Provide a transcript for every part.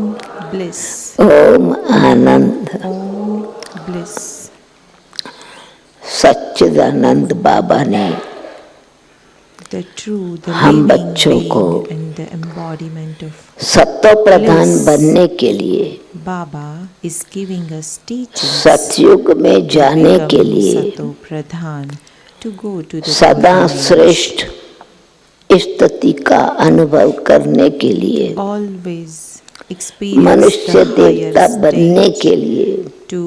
bliss. ओम आनंद। Om bliss. सच्चिदानंद बाबा ने The true, the हम living बच्चों को being and the embodiment of सत्व प्रधान bliss. बनने के लिए Baba is giving us teachings सतयुग में to जाने के become लिए Sato Pradhan, to go to the सदा golden age. श्रेष्ठ स्थिति का अनुभव करने के लिए Always experience मनुष्य the देवता higher बनने stage के लिए to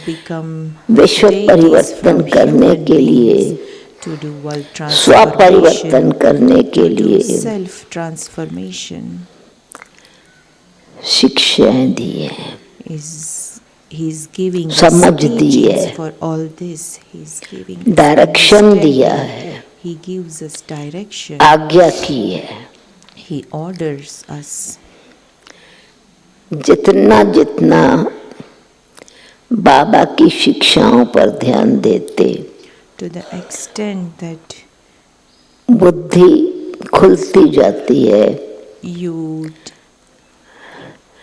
become विश्व deities परिवर्तन from करने human के लिए beings, to do world स्वपरिवर्तन transformation, करने के to do लिए self transformation. शिक्षाएं दी हैं, He is giving us समझ दी teachings है, for all this. He is giving us direction दिया understanding. है, He gives us direction. आज्ञा की है। He orders us. जितना जितना बाबा की शिक्षाओं पर ध्यान देते To the extent that बुद्धि खुलती जाती है, you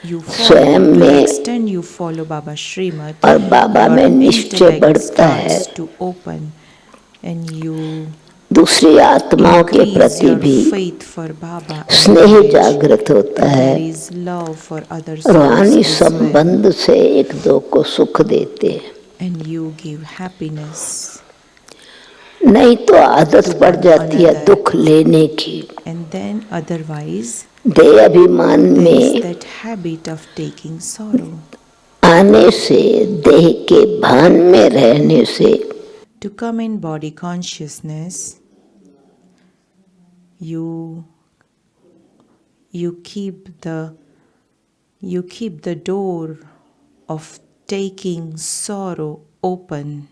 स्वयं follow, to the में extent you follow Baba Srimad, और बाबा your में निश्चय intellect बढ़ता है, starts to open and you दूसरी आत्माओं के increase प्रति your भी faith for Baba and स्नेह knowledge. जागृत होता And है, there is love for other souls रूहानी as well. संबंध से एक दो को सुख देते हैं। And you give happiness नहीं तो आदत to पड़ one जाती है another. दुख लेने की, And then otherwise देह अभिमान there is में that habit of taking sorrow. आने से, देह के भान में रहने से To come in body consciousness, you keep the door of taking sorrow open,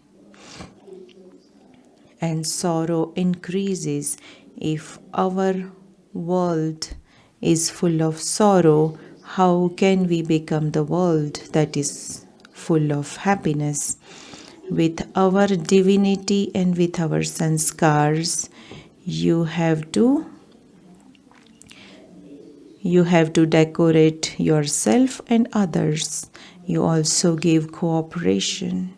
and sorrow increases. If our world is full of sorrow, how can we become the world that is full of happiness? With our divinity and with our sanskars, you have to decorate yourself and others. You also give cooperation.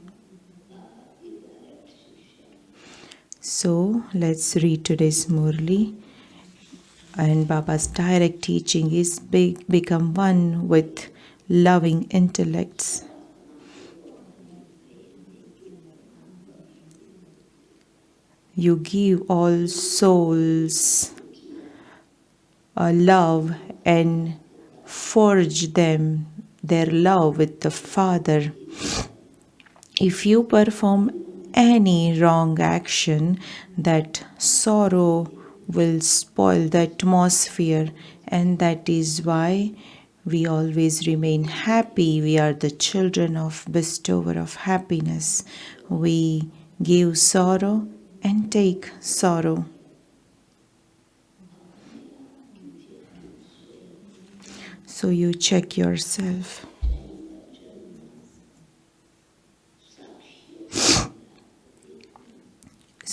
So let's read today's Murli. And Baba's direct teaching is become one with loving intellects. You give all souls a love and forge them their love with the Father. If you perform any wrong action, that sorrow will spoil the atmosphere, and that is why we always remain happy. We are the children of bestower of happiness. We give sorrow and take sorrow. So you check yourself.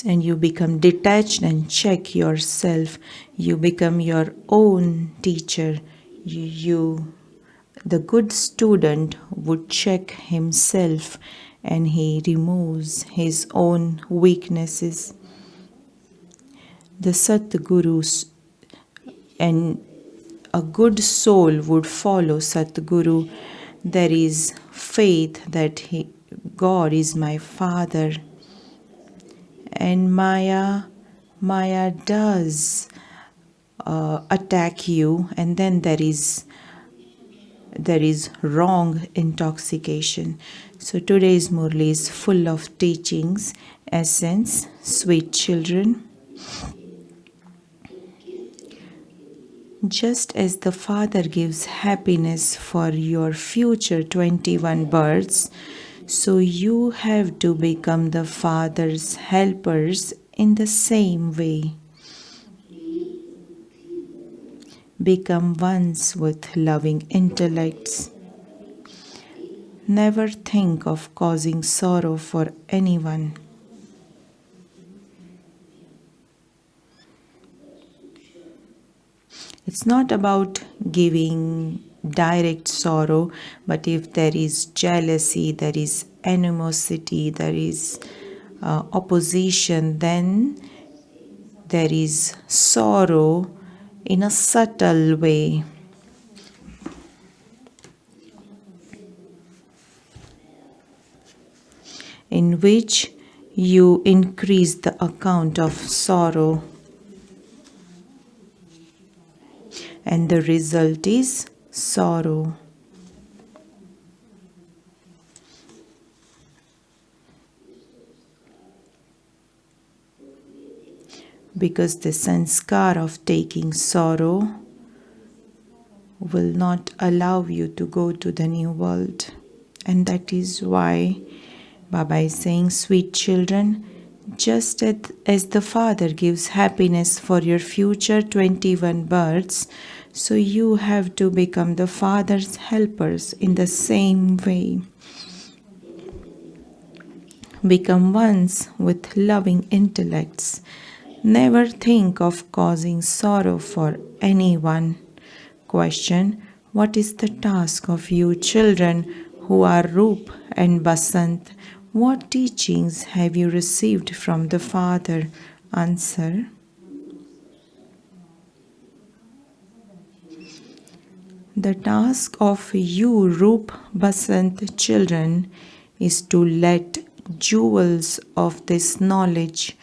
And you become detached and check yourself. You become your own teacher. The good student would check himself and he removes his own weaknesses. The Satgurus and a good soul would follow Satguru. There is faith that God is my Father. And Maya does attack you, and then there is wrong intoxication. So today's Murli is full of teachings, essence, sweet children. Just as the Father gives happiness for your future 21 births, so you have to become the Father's helpers in the same way. Become ones with loving intellects. Never think of causing sorrow for anyone. It's not about giving direct sorrow, but if there is jealousy, there is animosity, there is opposition, then there is sorrow in a subtle way, in which you increase the account of sorrow, and the result is sorrow. Because the sanskar of taking sorrow will not allow you to go to the new world. And that is why Baba is saying, sweet children, just as the Father gives happiness for your future 21 births, so you have to become the Father's helpers in the same way. Become ones with loving intellects. Never think of causing sorrow for anyone. Question: what is the task of you children who are Roop and Basant? What teachings have you received from the Father? Answer: the task of you Roop Basant children is to let jewels of this knowledge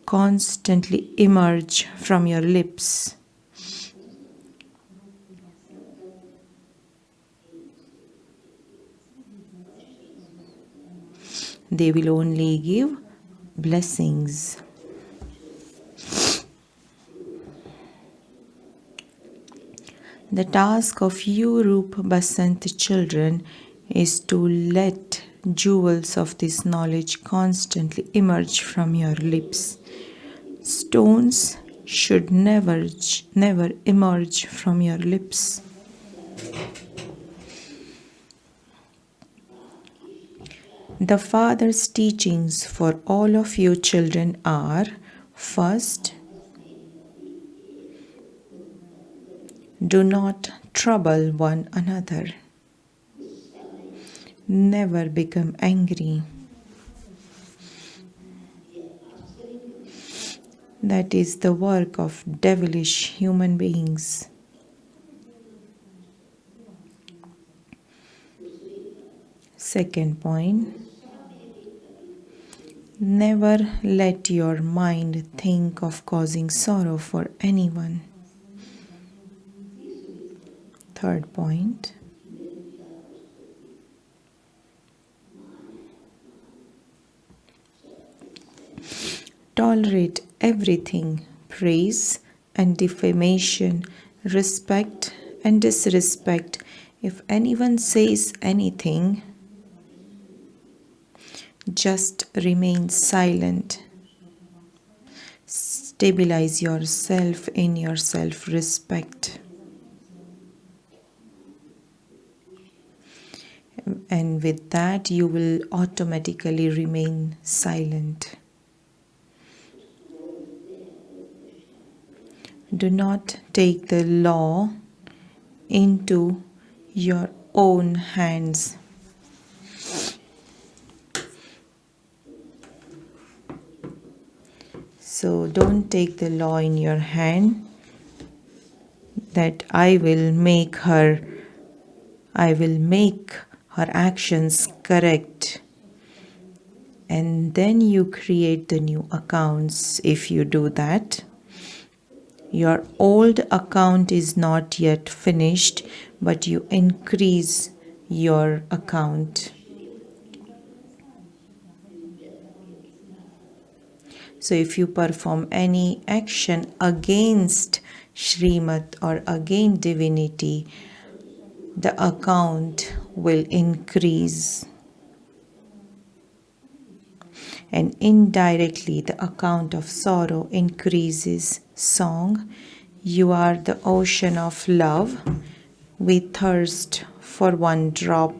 constantly emerge from your lips. They will only give blessings. The task of you Roop Basant children is to let jewels of this knowledge constantly emerge from your lips. Stones should never emerge from your lips. The Father's teachings for all of you children are: first, do not trouble one another. Never become angry. That is the work of devilish human beings. Second point, never let your mind think of causing sorrow for anyone. Third point, tolerate everything: praise and defamation, respect and disrespect. If anyone says anything, just remain silent. Stabilize yourself in your self-respect. And with that, you will automatically remain silent. Do not take the law into your own hands. So don't take the law in your hand that I will make her actions correct. And then you create the new accounts. If you do that, your old account is not yet finished, but you increase your account. So if you perform any action against Srimad or against divinity, the account will increase. And indirectly, the account of sorrow increases. Song: you are the ocean of love. We thirst for one drop.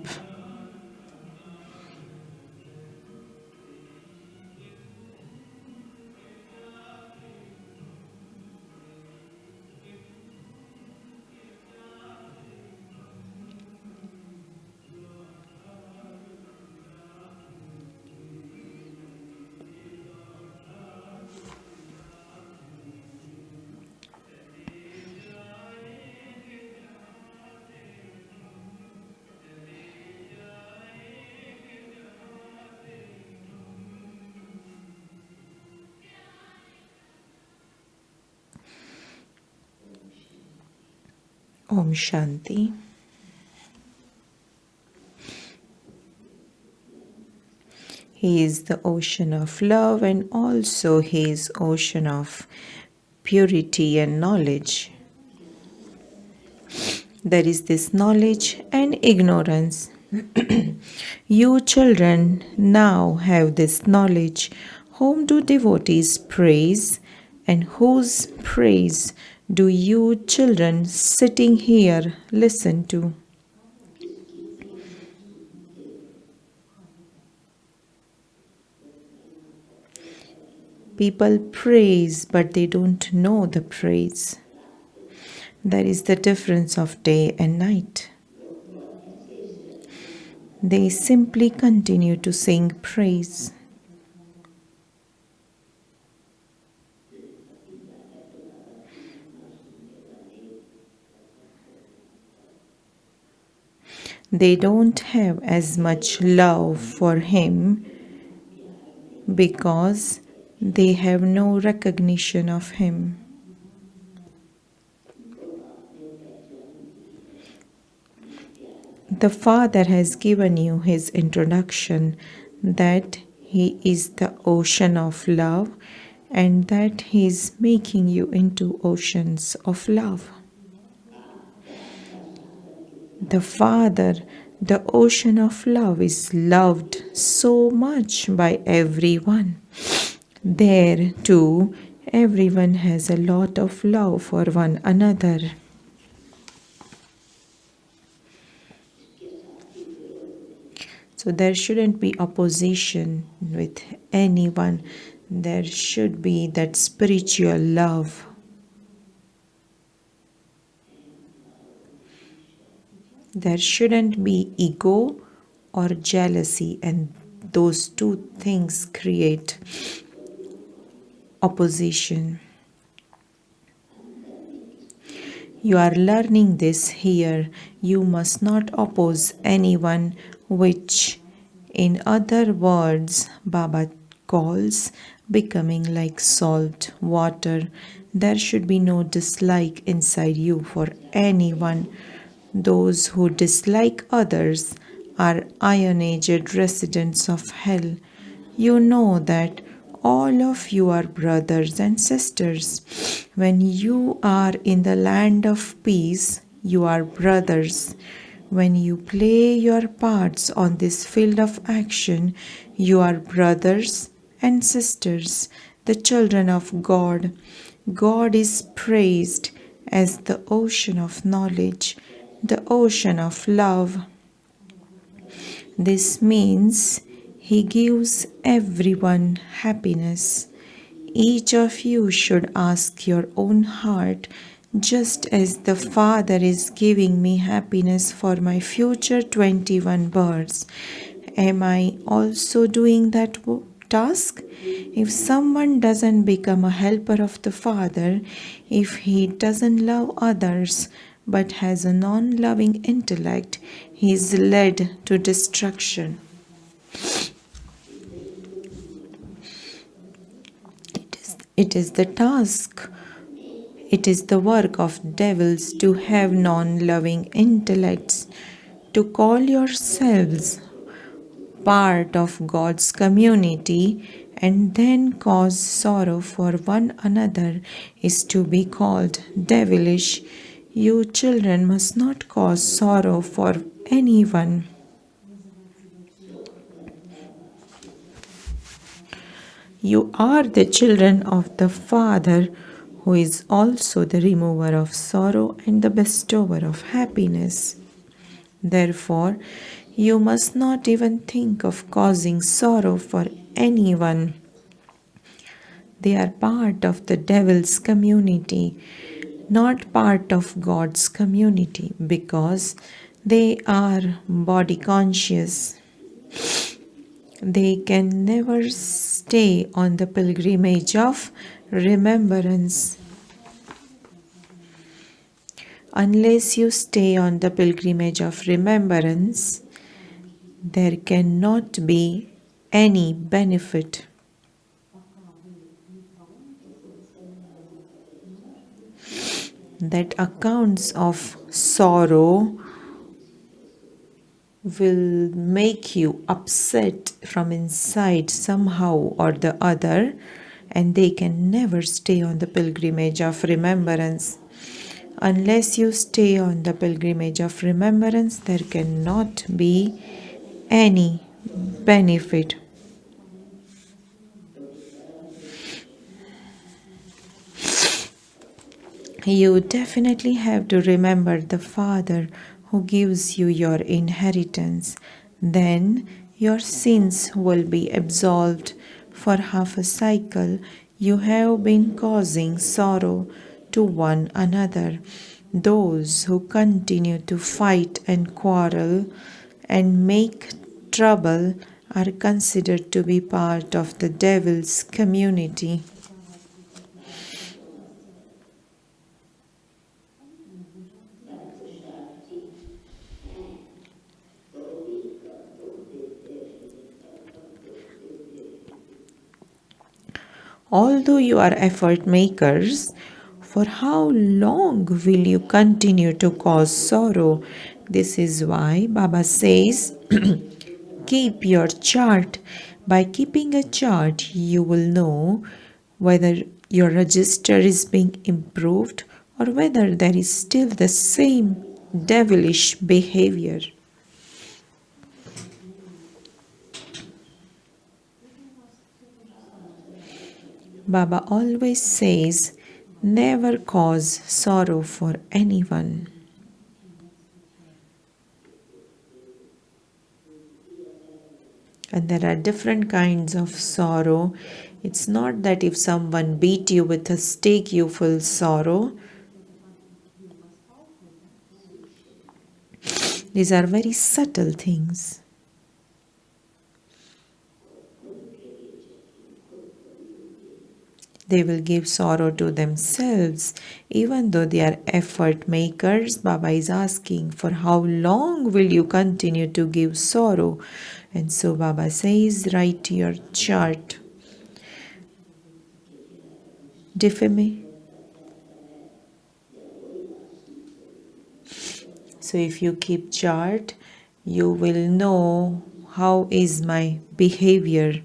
Om Shanti. He is the ocean of love and also He is ocean of purity and knowledge. There is this knowledge and ignorance. You children now have this knowledge. Whom do devotees praise, and whose praise do you children sitting here listen to? People praise, but they don't know the praise. That is the difference of day and night. They simply continue to sing praise. They don't have as much love for Him because they have no recognition of Him. The Father has given you His introduction that He is the ocean of love and that He is making you into oceans of love. The Father, the ocean of love, is loved so much by everyone. There too, everyone has a lot of love for one another. So there shouldn't be opposition with anyone. There should be that spiritual love. There shouldn't be ego or jealousy, and those two things create opposition. You are learning this here. You must not oppose anyone, which in other words Baba calls becoming like salt water. There should be no dislike inside you for anyone. Those who dislike others are iron-aged residents of hell. You know that all of you are brothers and sisters. When you are in the land of peace, you are brothers. When you play your parts on this field of action, you are brothers and sisters, the children of God. God is praised as the ocean of knowledge, the ocean of love. This means He gives everyone happiness. Each of you should ask your own heart, just as the Father is giving me happiness for my future 21 births. Am I also doing that task? If someone doesn't become a helper of the Father, if he doesn't love others but has a non-loving intellect, he is led to destruction. It is the task. It is the work of devils to have non-loving intellects, to call yourselves part of God's community and then cause sorrow for one another is to be called devilish. You children must not cause sorrow for anyone. You are the children of the Father, who is also the remover of sorrow and the bestower of happiness. Therefore, you must not even think of causing sorrow for anyone. They are part of the devil's community, not part of God's community, because they are body conscious. They can never stay on the pilgrimage of remembrance. Unless you stay on the pilgrimage of remembrance, there cannot be any benefit. that accounts of sorrow will make you upset from inside somehow or the other, and they can never stay on the pilgrimage of remembrance. Unless you stay on the pilgrimage of remembrance, there cannot be any benefit. You definitely have to remember the Father who gives you your inheritance. Then your sins will be absolved. For half a cycle, you have been causing sorrow to one another. Those who continue to fight and quarrel and make trouble are considered to be part of the devil's community. Although you are effort makers, for how long will you continue to cause sorrow? This is why Baba says, keep your chart. By keeping a chart, you will know whether your register is being improved or whether there is still the same devilish behavior. Baba always says, never cause sorrow for anyone. And there are different kinds of sorrow. It's not that if someone beat you with a stick, you feel sorrow. These are very subtle things. They will give sorrow to themselves. Even though they are effort makers, Baba is asking, for how long will you continue to give sorrow? And so Baba says, write your chart. Defame. So if you keep chart, you will know how is my behavior.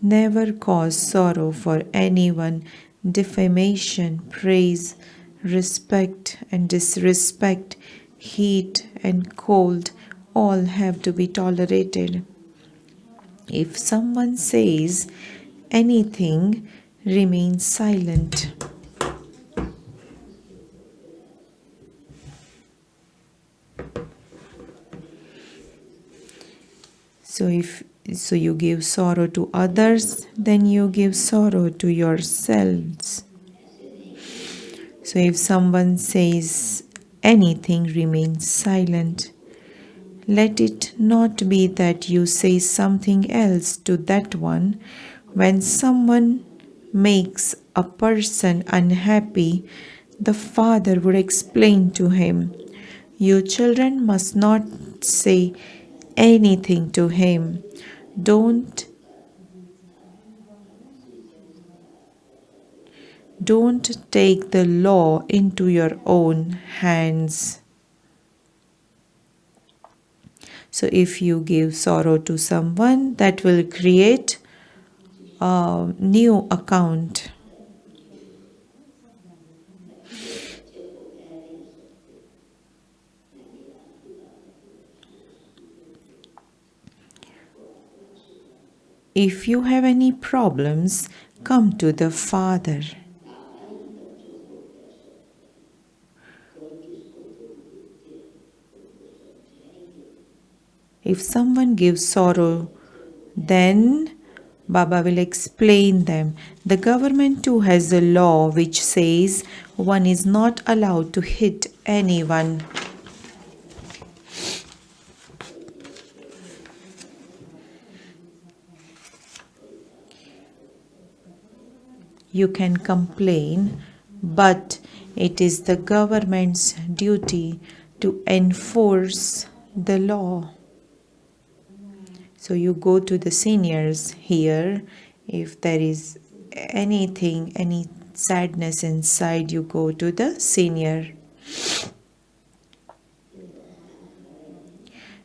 Never cause sorrow for anyone. Defamation, praise, respect and disrespect, heat and cold, all have to be tolerated. If someone says anything, remain silent. So you give sorrow to others, then you give sorrow to yourselves. So if someone says anything, remain silent. Let it not be that you say something else to that one. When someone makes a person unhappy, the father would explain to him, you children must not say anything to him. Don't take the law into your own hands. So if you give sorrow to someone, that will create a new account. If you have any problems, come to the Father. If someone gives sorrow, then Baba will explain them. The government too has a law which says one is not allowed to hit anyone. You can complain, but it is the government's duty to enforce the law. So you go to the seniors here if there is anything, any sadness inside, you go to the senior.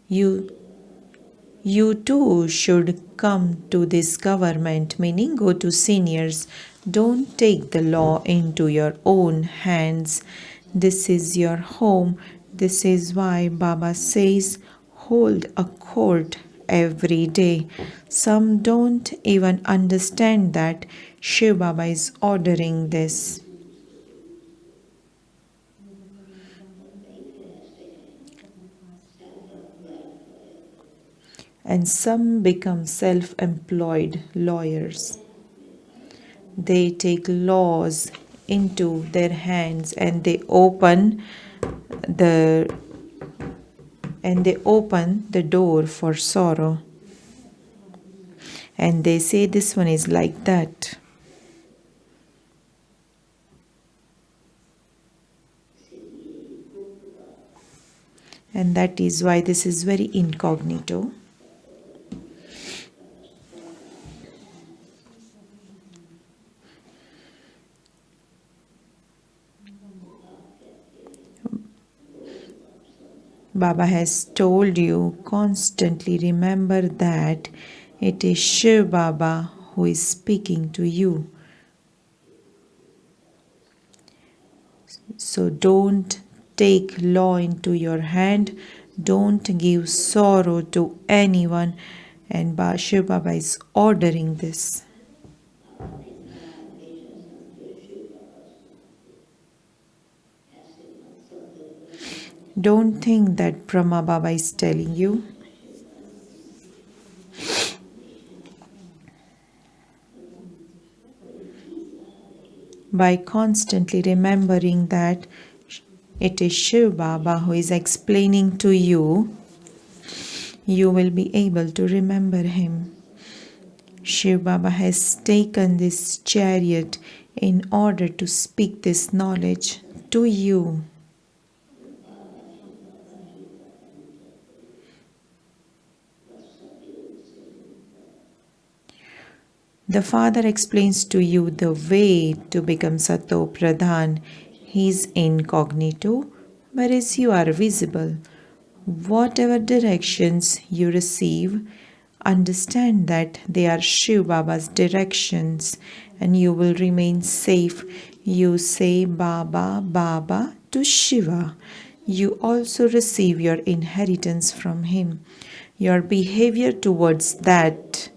You too should come to this government, meaning go to seniors. Don't take the law into your own hands. This is your home. This is why Baba says hold a court every day. Some don't even understand that Shiv Baba is ordering this. And some become self-employed lawyers. They take laws into their hands and they open the door for sorrow. And they say this one is like that. And that is why this is very incognito. Baba has told you constantly remember that it is Shiv Baba who is speaking to you. So don't take law into your hand. Don't give sorrow to anyone. And Shiv Baba is ordering this. Don't think that Brahma Baba is telling you. By constantly remembering that it is Shiv Baba who is explaining to you, you will be able to remember him. Shiv Baba has taken this chariot in order to speak this knowledge to you. The Father explains to you the way to become Sato Pradhan. He is incognito, whereas you are visible. Whatever directions you receive, understand that they are Shiv Baba's directions and you will remain safe. You say Baba, Baba to Shiva. You also receive your inheritance from him. Your behavior towards that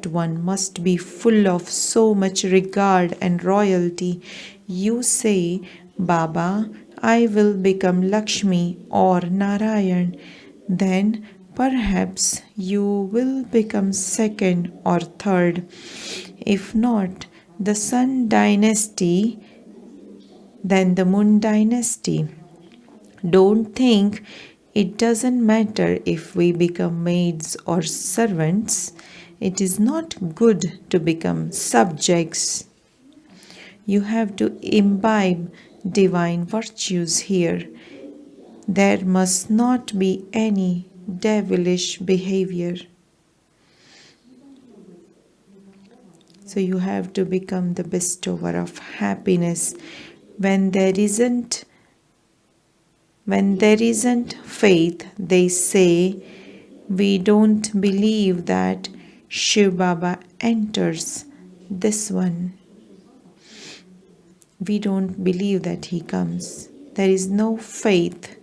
one must be full of so much regard and royalty. You say, Baba, I will become Lakshmi or Narayan. Then perhaps you will become second or third. If not, the Sun dynasty, then the Moon dynasty. Don't think it doesn't matter if we become maids or servants. It is not good to become subjects. You have to imbibe divine virtues here. There must not be any devilish behavior. So you have to become the bestower of happiness. When there isn't faith, they say, we don't believe that Shiv Baba enters this one. We don't believe that he comes. There is no faith.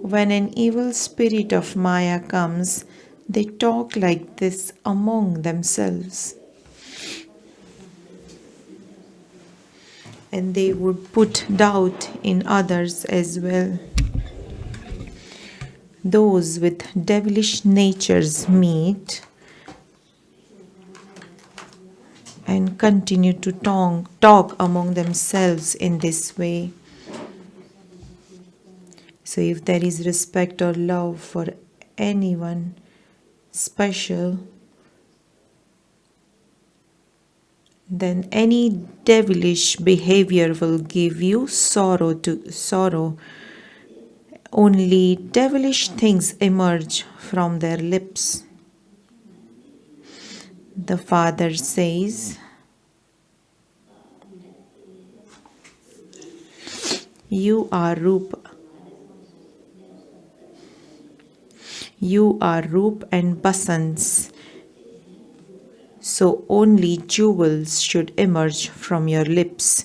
When an evil spirit of Maya comes, they talk like this among themselves. And they would put doubt in others as well. Those with devilish natures meet and continue to talk among themselves in this way. So if there is respect or love for anyone special, then any devilish behavior will give you sorrow. Only devilish things emerge from their lips. The father says, You are Roop and Basants, so only jewels should emerge from your lips.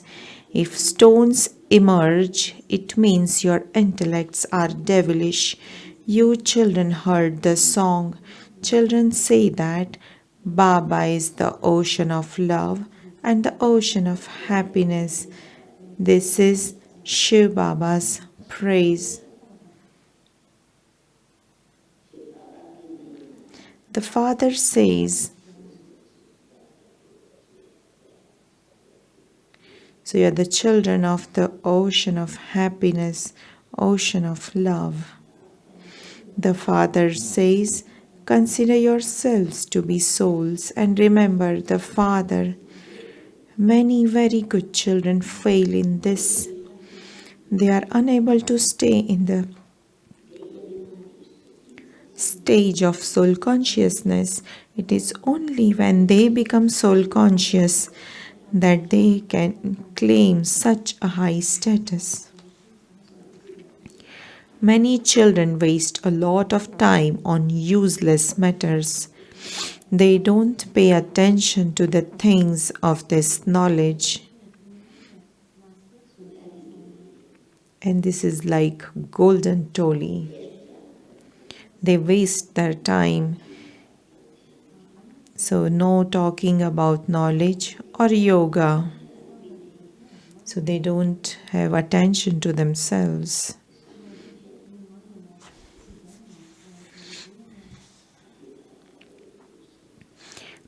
If stones emerge, it means your intellects are devilish. You children heard the song. Children say that Baba is the ocean of love and the ocean of happiness. This is Shiv Baba's praise. The father says, so you are the children of the ocean of happiness, ocean of love. The father says, consider yourselves to be souls and remember the father. Many very good children fail in this. They are unable to stay in the stage of soul consciousness. It is only when they become soul conscious that they can claim such a high status. Many children waste a lot of time on useless matters. They don't pay attention to the things of this knowledge. And this is like golden tolly. They waste their time. So no talking about knowledge or yoga. So they don't have attention to themselves.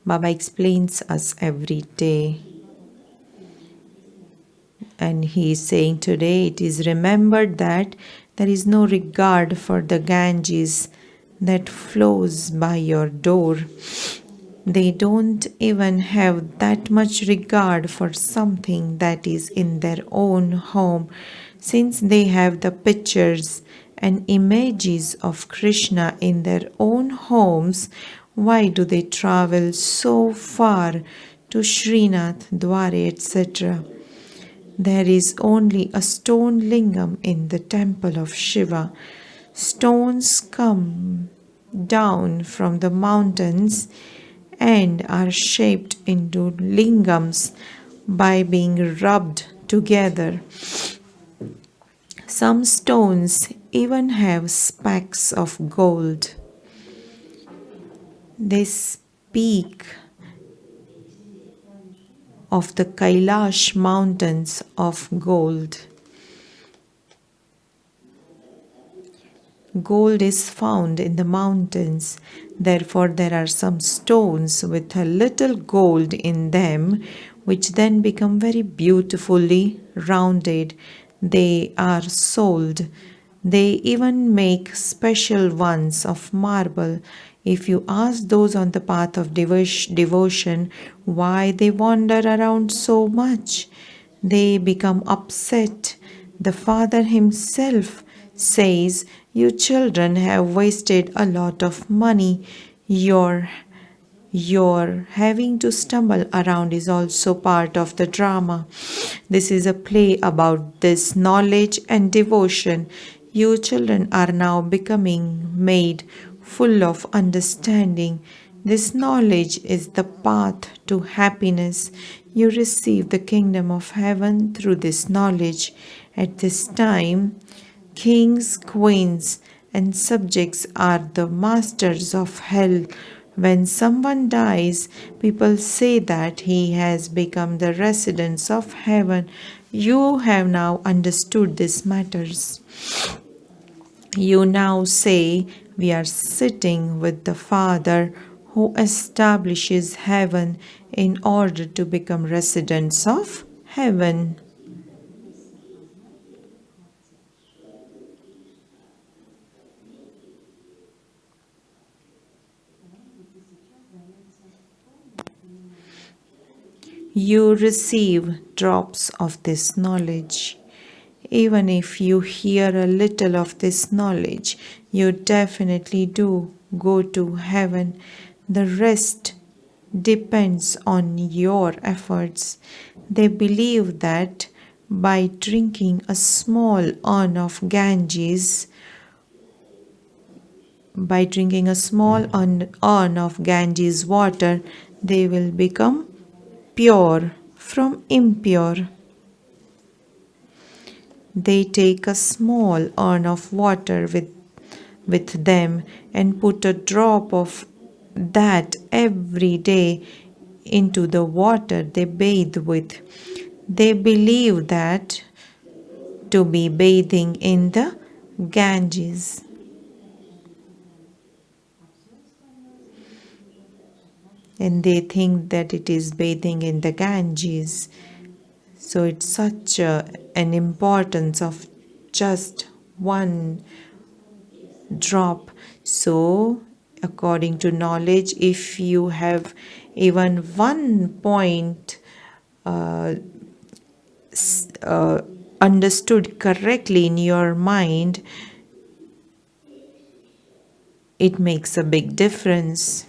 Baba explains us every day. And he is saying today it is remembered that there is no regard for the Ganges that flows by your door. They don't even have that much regard for something that is in their own home, since they have the pictures and images of Krishna in their own homes. Why do they travel so far to Srinath, Dware, etc.? There is only a stone lingam in the temple of Shiva. Stones come down from the mountains and are shaped into lingams by being rubbed together. Some stones even have specks of gold. They speak of the Kailash mountains of gold. Gold is found in the mountains. Therefore, there are some stones with a little gold in them, which then become very beautifully rounded. They are sold. They even make special ones of marble. If you ask those on the path of devotion why they wander around so much, they become upset. The Father himself says, you children have wasted a lot of money. Your having to stumble around is also part of the drama. This is a play about this knowledge and devotion. You children are now becoming made full of understanding. This knowledge is the path to happiness. You receive the kingdom of heaven through this knowledge. At this time, kings, queens, and subjects are the masters of hell. When someone dies, people say that he has become the residence of heaven. You have now understood these matters. You now say, we are sitting with the Father who establishes heaven in order to become residents of heaven. You receive drops of this knowledge. Even if you hear a little of this knowledge, you definitely do go to heaven. The rest depends on your efforts. They believe that by drinking a small urn of Ganges, urn of Ganges water, they will become pure from impure. They take a small urn of water with them and put a drop of that every day into the water they bathe with. They believe that to be bathing in the Ganges. And they think that it is bathing in the Ganges. So it's such an importance of just one drop. So, according to knowledge, if you have even 1 point understood correctly in your mind, it makes a big difference.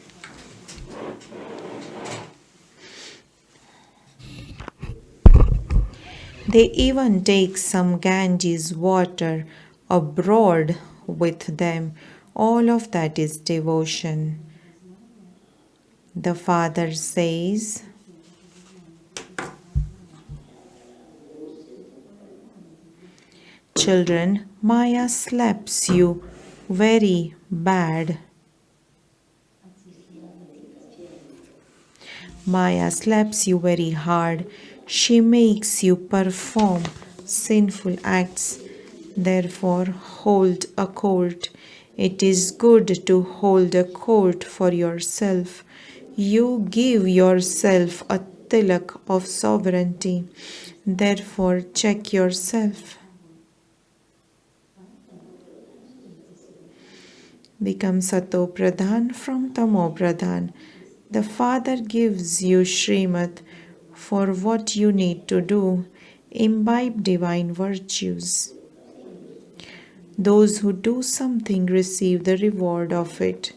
They even take some Ganges water abroad with them. All of that is devotion. The father says, "Children, Maya slaps you very bad. Maya slaps you very hard. She makes you perform sinful acts. Therefore, hold a court. It is good to hold a court for yourself. You give yourself a tilak of sovereignty. Therefore, check yourself. Become Sato Pradhan from Tamo Pradhan. The Father gives you Srimad for what you need to do. Imbibe divine virtues. Those who do something receive the reward of it.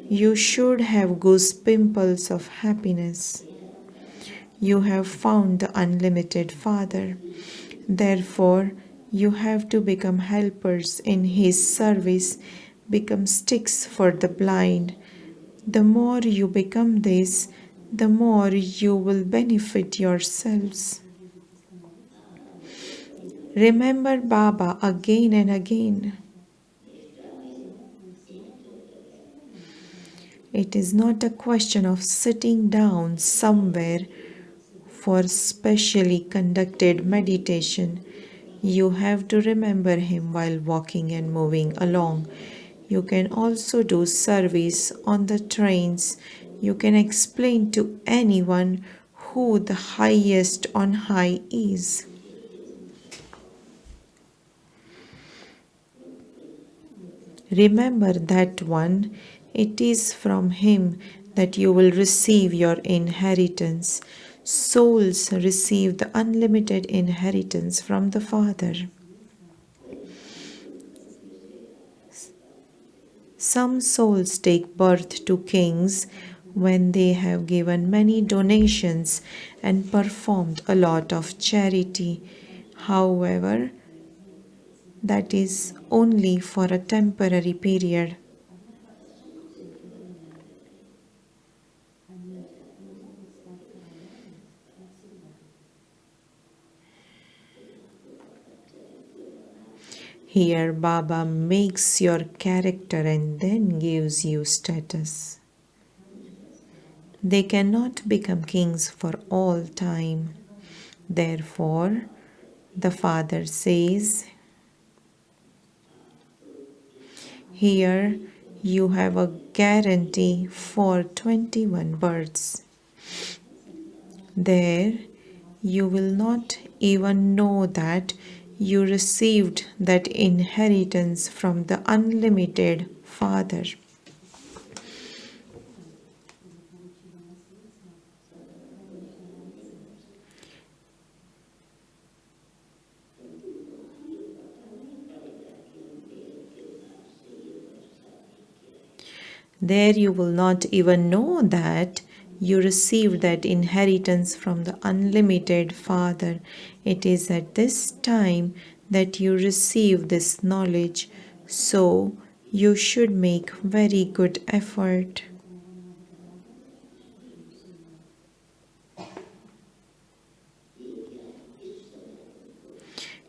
You should have goose pimples of happiness. You have found the unlimited Father. Therefore, you have to become helpers in His service, become sticks for the blind. The more you become this, the more you will benefit yourselves. Remember Baba again and again. It is not a question of sitting down somewhere for specially conducted meditation. You have to remember Him while walking and moving along. You can also do service on the trains. You can explain to anyone who the highest on high is. Remember that one. It is from Him that you will receive your inheritance. Souls receive the unlimited inheritance from the Father. Some souls take birth to kings when they have given many donations and performed a lot of charity. However, that is only for a temporary period. Here, Baba makes your character and then gives you status. They cannot become kings for all time. Therefore, the Father says, here you have a guarantee for 21 births. There, you will not even know that you received that inheritance from the unlimited Father. There you will not even know that you received that inheritance from the unlimited Father. It is at this time that you receive this knowledge. So you should make very good effort.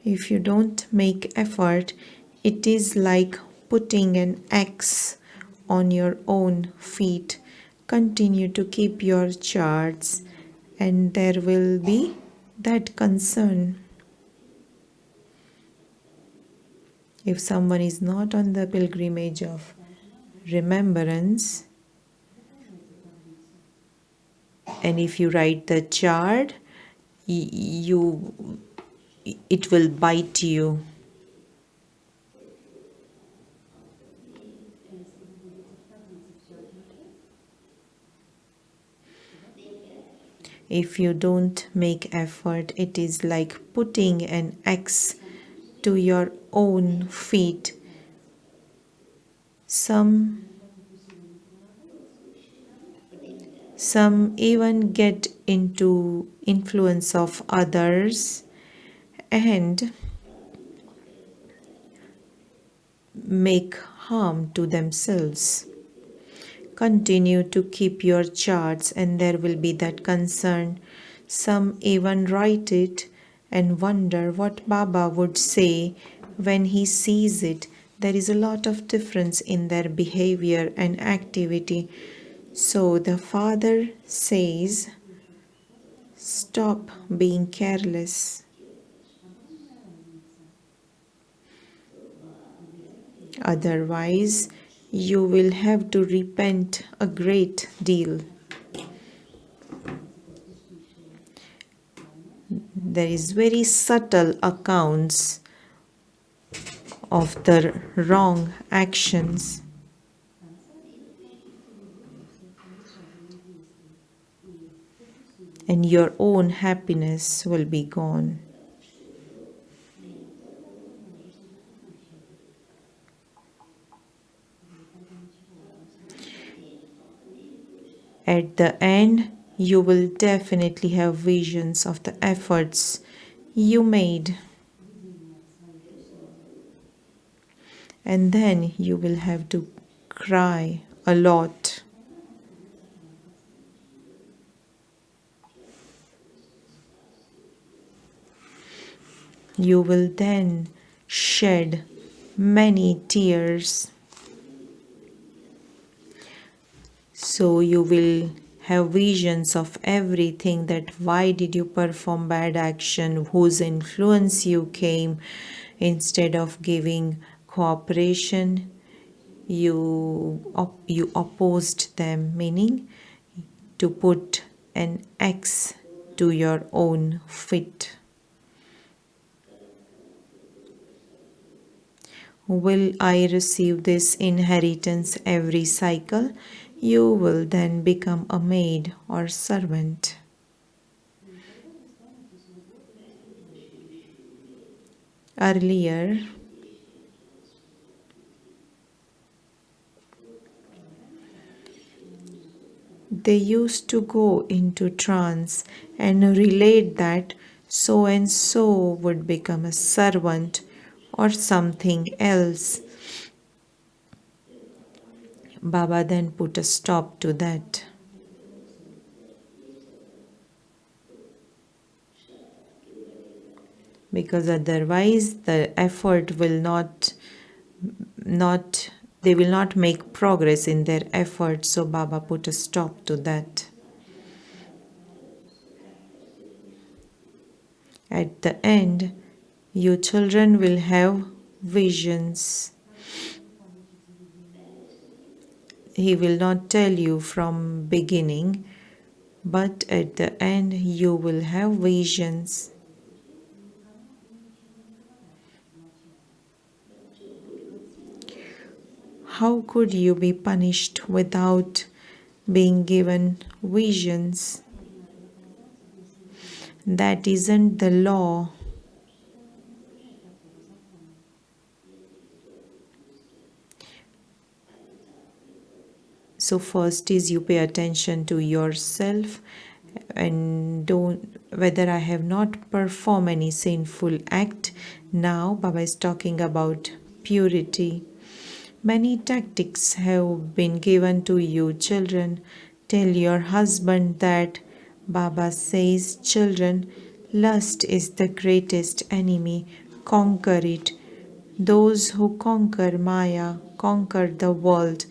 If you don't make effort, it is like putting an axe on your own feet. Continue to keep your charts, and there will be that concern. If someone is not on the pilgrimage of remembrance, and if you write the chart, it will bite you. If you don't make effort, it is like putting an axe to your own feet. Some even get into influence of others and make harm to themselves. Continue to keep your charts, and there will be that concern. Some even write it and wonder what Baba would say when he sees it. There is a lot of difference in their behavior and activity. So the Father says, stop being careless. Otherwise, you will have to repent a great deal. There is very subtle accounts of the wrong actions. And your own happiness will be gone. At the end, you will definitely have visions of the efforts you made. And then you will have to cry a lot. You will then shed many tears. So you will have visions of everything, that why did you perform bad action, whose influence you came. Instead of giving cooperation, you opposed them, meaning to put an axe to your own feet. Will I receive this inheritance every cycle? You will then become a maid or servant. Earlier, they used to go into trance and relate that so and so would become a servant or something else. Baba then put a stop to that. Because otherwise the effort will not they will not make progress in their effort. So Baba put a stop to that. At the end, you children will have visions. He will not tell you from beginning, but at the end you will have visions. How could you be punished without being given visions? That isn't the law. So first is you pay attention to yourself and don't whether I have not performed any sinful act. Now Baba is talking about purity. Many tactics have been given to you, children. Tell your husband that Baba says, children, lust is the greatest enemy. Conquer it. Those who conquer Maya conquer the world.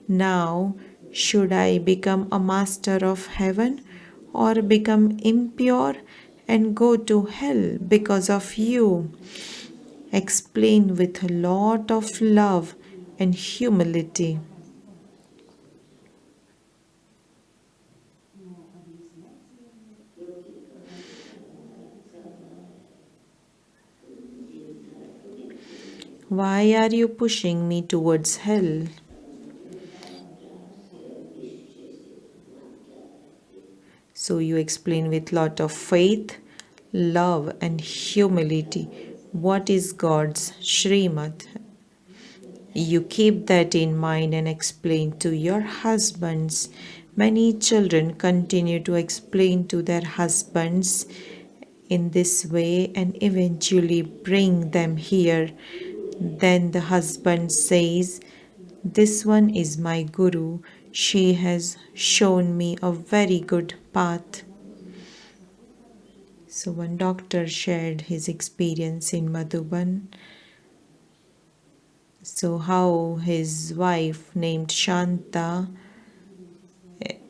Now, should I become a master of heaven or become impure and go to hell because of you? Explain with a lot of love and humility. Why are you pushing me towards hell? So you explain with lot of faith, love and humility what is God's Srimad. You keep that in mind and explain to your husbands. Many children continue to explain to their husbands in this way and eventually bring them here. Then the husband says, "This one is my Guru. She has shown me a very good path." So one doctor shared his experience in Madhuban. So how his wife named Shanta,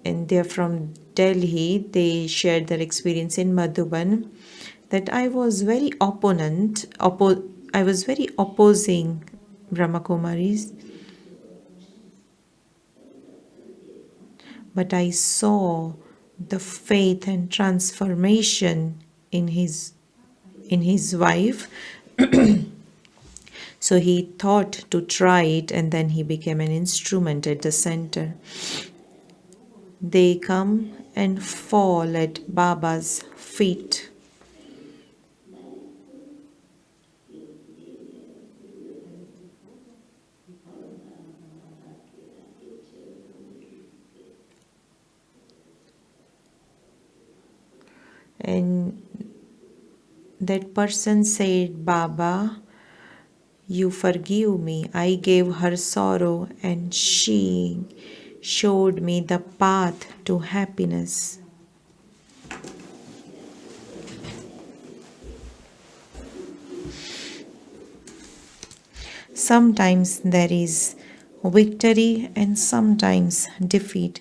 and they're from Delhi, they shared their experience in Madhuban, that I was very opposing Brahma Kumaris, but I saw the faith and transformation in his wife. So he thought to try it and then he became an instrument at the center. They come and fall at Baba's feet. And that person said, "Baba, you forgive me. I gave her sorrow and she showed me the path to happiness." Sometimes there is victory and sometimes defeat.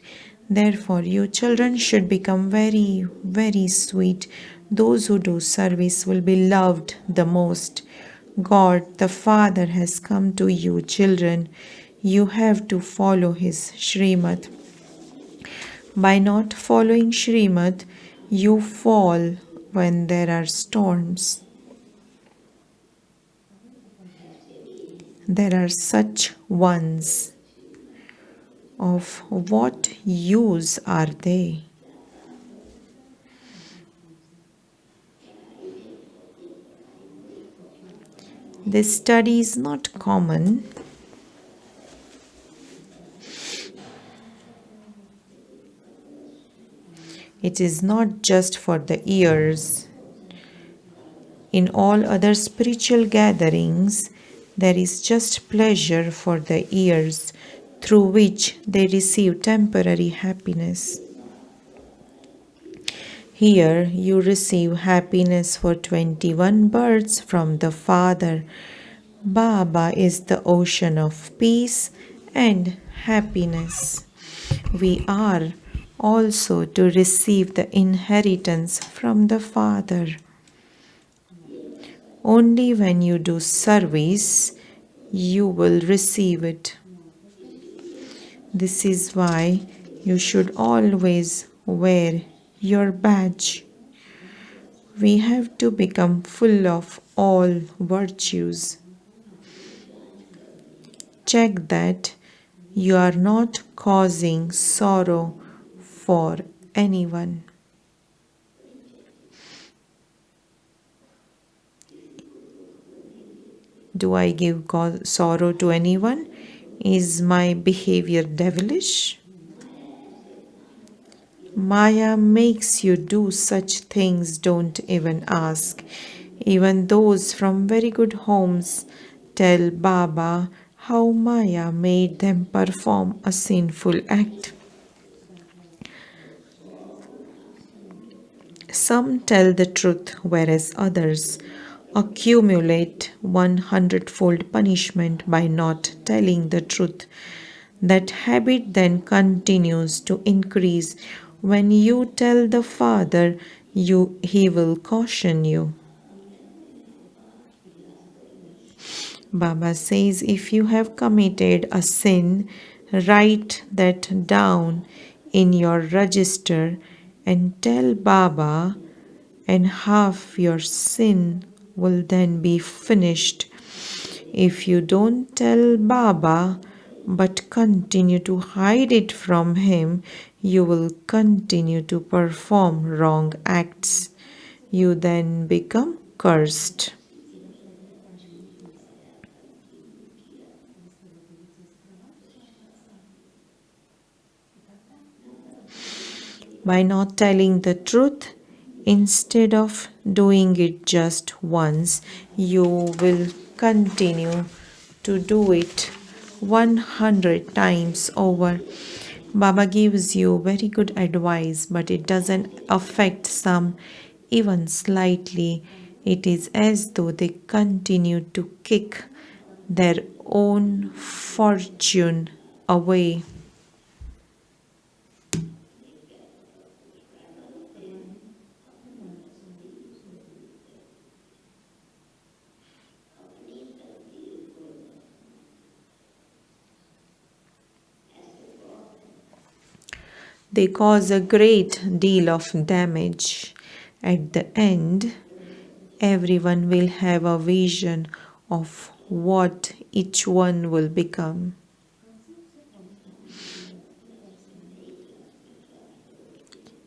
Therefore, you children should become very, very sweet. Those who do service will be loved the most. God, the Father, has come to you, children. You have to follow His Srimad. By not following Srimad, you fall when there are storms. There are such ones. Of what use are they? This study is not common. It is not just for the ears. In all other spiritual gatherings, there is just pleasure for the ears, through which they receive temporary happiness. Here you receive happiness for 21 births from the Father. Baba is the ocean of peace and happiness. We are also to receive the inheritance from the Father. Only when you do service, you will receive it. This is why you should always wear your badge. We have to become full of all virtues. Check that you are not causing sorrow for anyone. Do I give sorrow to anyone? Is my behavior devilish? Maya makes you do such things, don't even ask. Even those from very good homes tell Baba how Maya made them perform a sinful act. Some tell the truth, whereas others accumulate 100-fold punishment by not telling the truth. That habit then continues to increase. When you tell the Father, he will caution you. Baba says, if you have committed a sin, write that down in your register and tell Baba, and half your sin will then be finished. If you don't tell Baba but continue to hide it from him, you will continue to perform wrong acts. You then become cursed. By not telling the truth, instead of doing it just once, you will continue to do it 100 times over. Baba gives you very good advice, but it doesn't affect some even slightly. It is as though they continue to kick their own fortune away. They cause a great deal of damage. At the end, everyone will have a vision of what each one will become.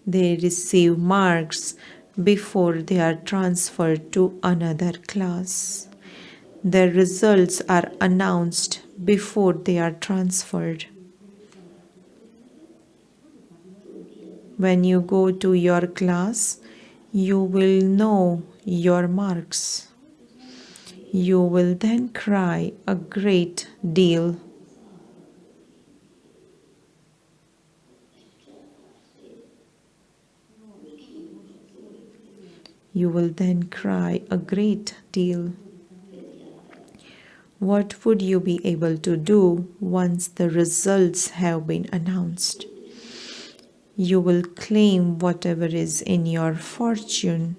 They receive marks before they are transferred to another class. Their results are announced before they are transferred. When you go to your class, you will know your marks. You will then cry a great deal. You will then cry a great deal. What would you be able to do once the results have been announced? You will claim whatever is in your fortune.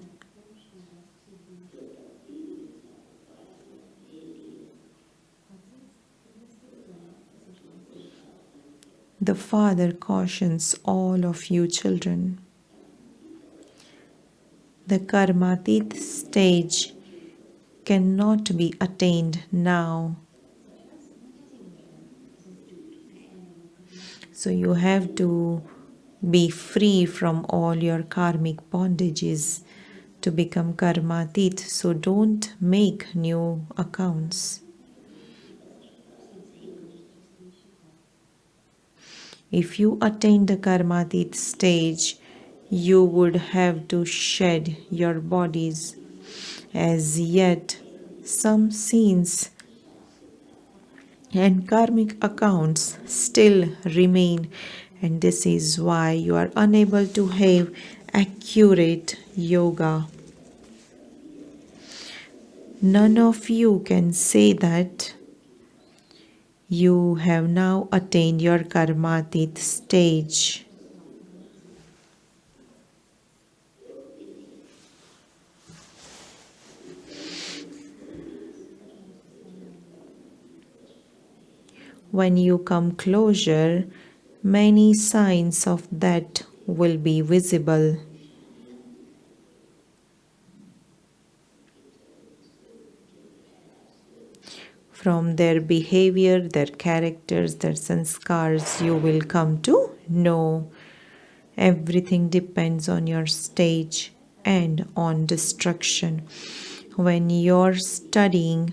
The Father cautions all of you children. The karmatit stage cannot be attained now. So you have to be free from all your karmic bondages to become karmatit. So don't make new accounts. If you attain the karmatit stage, you would have to shed your bodies. As yet, some scenes and karmic accounts still remain, and this is why you are unable to have accurate yoga. None of you can say that you have now attained your karmatit stage. When you come closer, many signs of that will be visible. From their behavior, their characters, their sanskars, you will come to know. Everything depends on your stage and on destruction. When your studying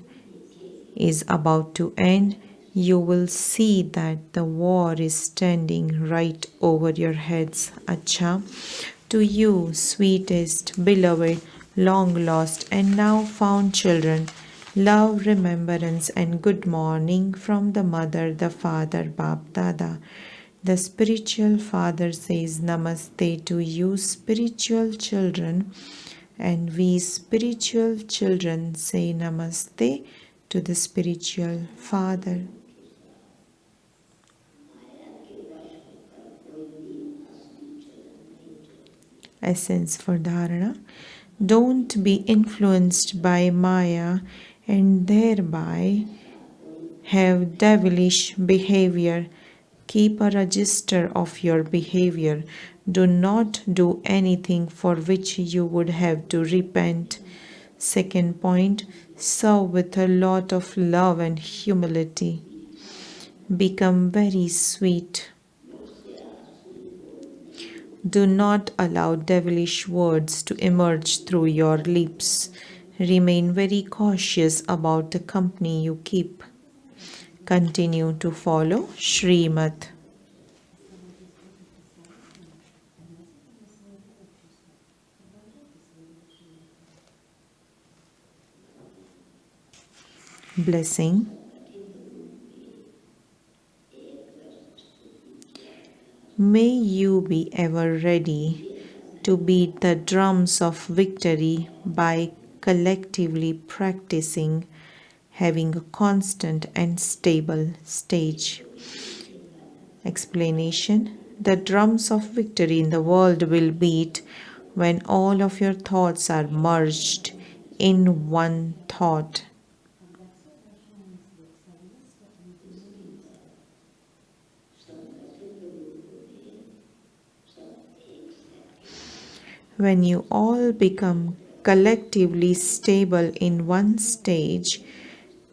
is about to end, you will see that the war is standing right over your heads. Acha. To you, sweetest, beloved, long lost, and now found children, love, remembrance, and good morning from the mother, the father, Bap Dada. The spiritual father says Namaste to you, spiritual children, and we spiritual children say Namaste to the spiritual father. Essence for Dharana. Don't be influenced by Maya and thereby have devilish behavior. Keep a register of your behavior. Do not do anything for which you would have to repent. Second point, serve with a lot of love and humility. Become very sweet. Do not allow devilish words to emerge through your lips. Remain very cautious about the company you keep. Continue to follow Srimad. Blessing. May you be ever ready to beat the drums of victory by collectively practicing, having a constant and stable stage. Explanation. The drums of victory in the world will beat when all of your thoughts are merged in one thought. When you all become collectively stable in one stage,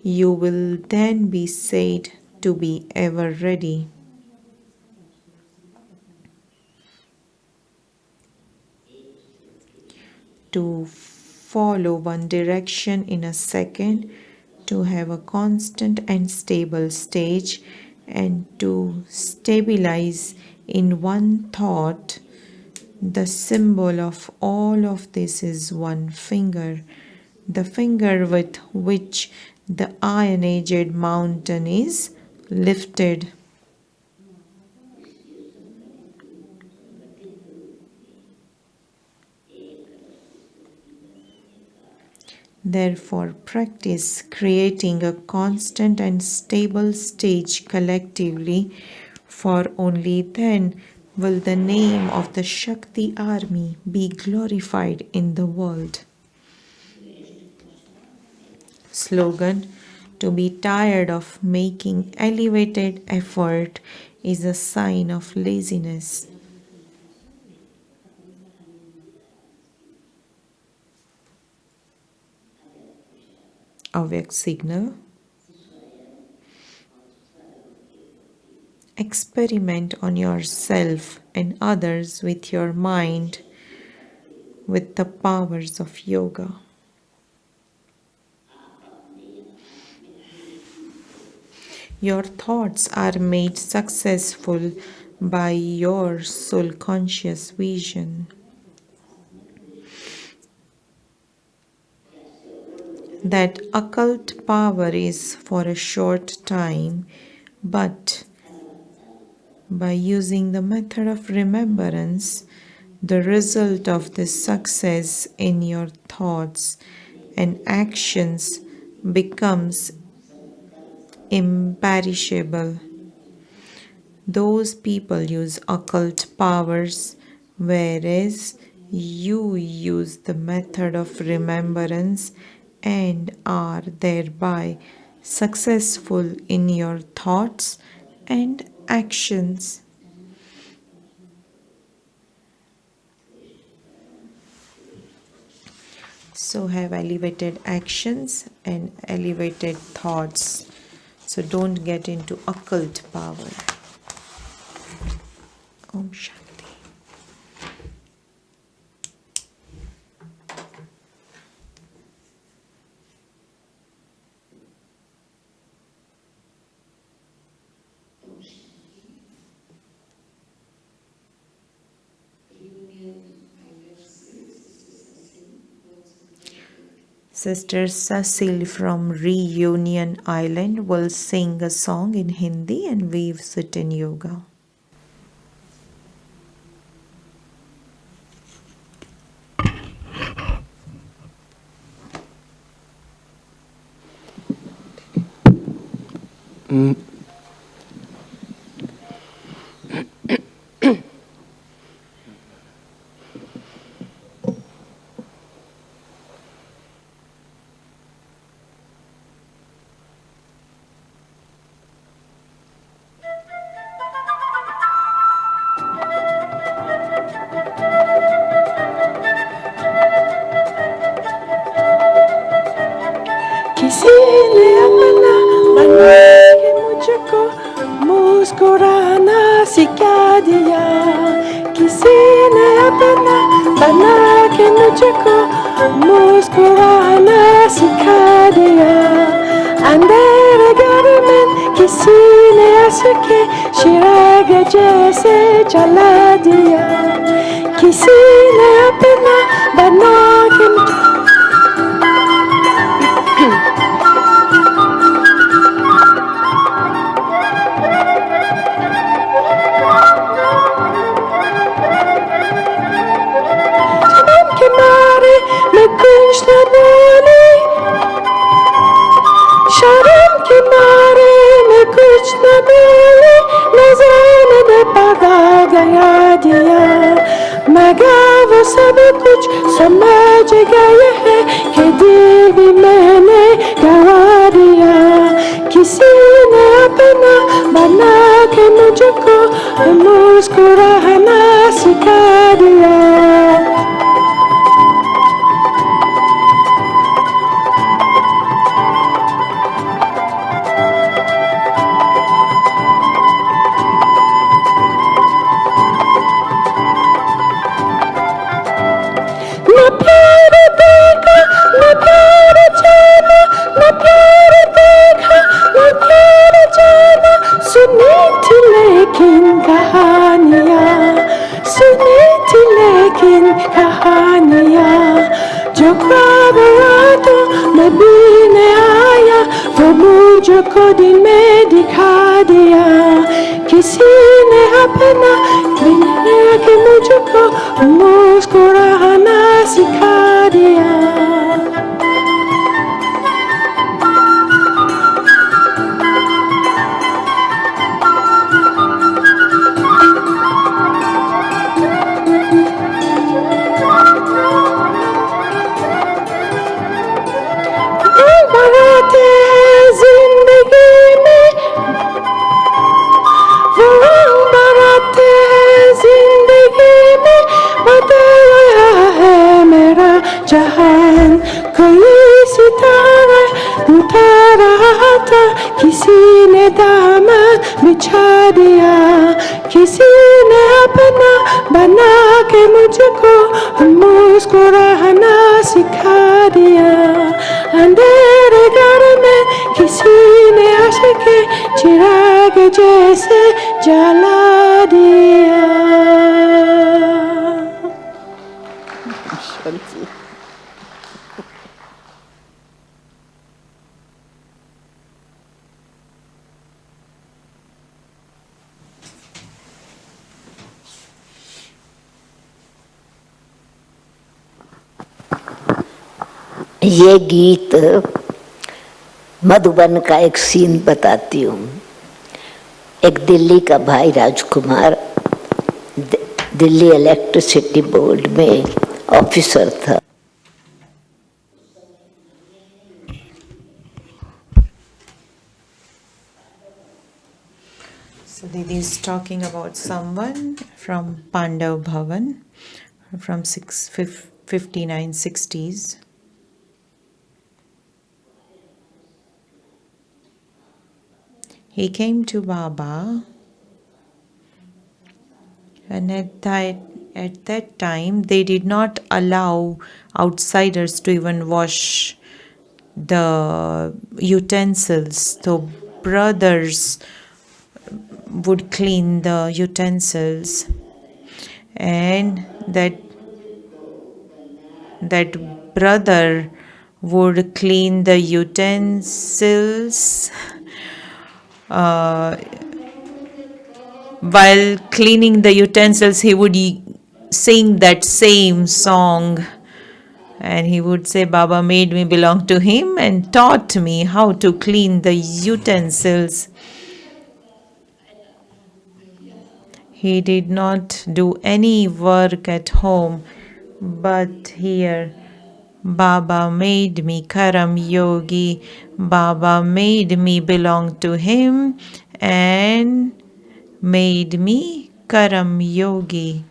you will then be said to be ever ready. To follow one direction in a second, to have a constant and stable stage, and to stabilize in one thought. The symbol of all of this is one finger, the finger with which the iron-aged mountain is lifted. Therefore, practice creating a constant and stable stage collectively, for only then will the name of the Shakti army be glorified in the world. Slogan. To be tired of making elevated effort is a sign of laziness. Avyakt signal. Experiment on yourself and others with your mind, with the powers of yoga. Your thoughts are made successful by your soul conscious vision. That occult power is for a short time, but by using the method of remembrance, the result of this success in your thoughts and actions becomes imperishable. Those people use occult powers, whereas you use the method of remembrance and are thereby successful in your thoughts and actions. So have elevated actions and elevated thoughts. So don't get into occult power. Om Shanti. Sister Cecil from Reunion Island will sing a song in Hindi and we sit in yoga. किसी ने अपना बना के मुझको मुस्कुराना सिखा दिया किसी ने अपना बना के मुझको मुस्कुराना सिखा दिया अंधेरे घर में किसी ने हंस के चिराग जैसे जला दिया किसी ने अपना बना के कृष्ण बोले शर्म के मारे मैं कुछ न बोले नजर न पगा गया दिया मगर वो सब कुछ समझ गए हैं कि दिल भी मैंने गवा दिया किसी ने अपना बना के मुझको मुस्कुराना सिखा दिया जो ख्वाब रातों में बीने आया वो मुझको दिन में दिखा दिया किसी ने अपना बिना के मुझको मुस्कुराना सिखा दिया जहान कोई सितारा उठा रहा था किसी ने दामन बिछा दिया किसी ने अपना बना के मुझको मुस्कुराना सिखा दिया अंधेरे घर में किसी ने हंस के चिराग जैसे जला दिया ये गीत मधुबन का एक सीन बताती हूँ। एक दिल्ली का भाई राजकुमार दिल्ली इलेक्ट्रिसिटी बोर्ड में ऑफिसर था। So Didi is talking about someone from Pandav Bhavan from 5960s. He came to Baba, and at that time they did not allow outsiders to even wash the utensils. So brothers would clean the utensils, and that brother would clean the utensils. While cleaning the utensils, he would sing that same song. And he would say, Baba made me belong to him and taught me how to clean the utensils. He did not do any work at home, but here Baba made me Karam Yogi. Baba made me belong to him and made me Karam Yogi.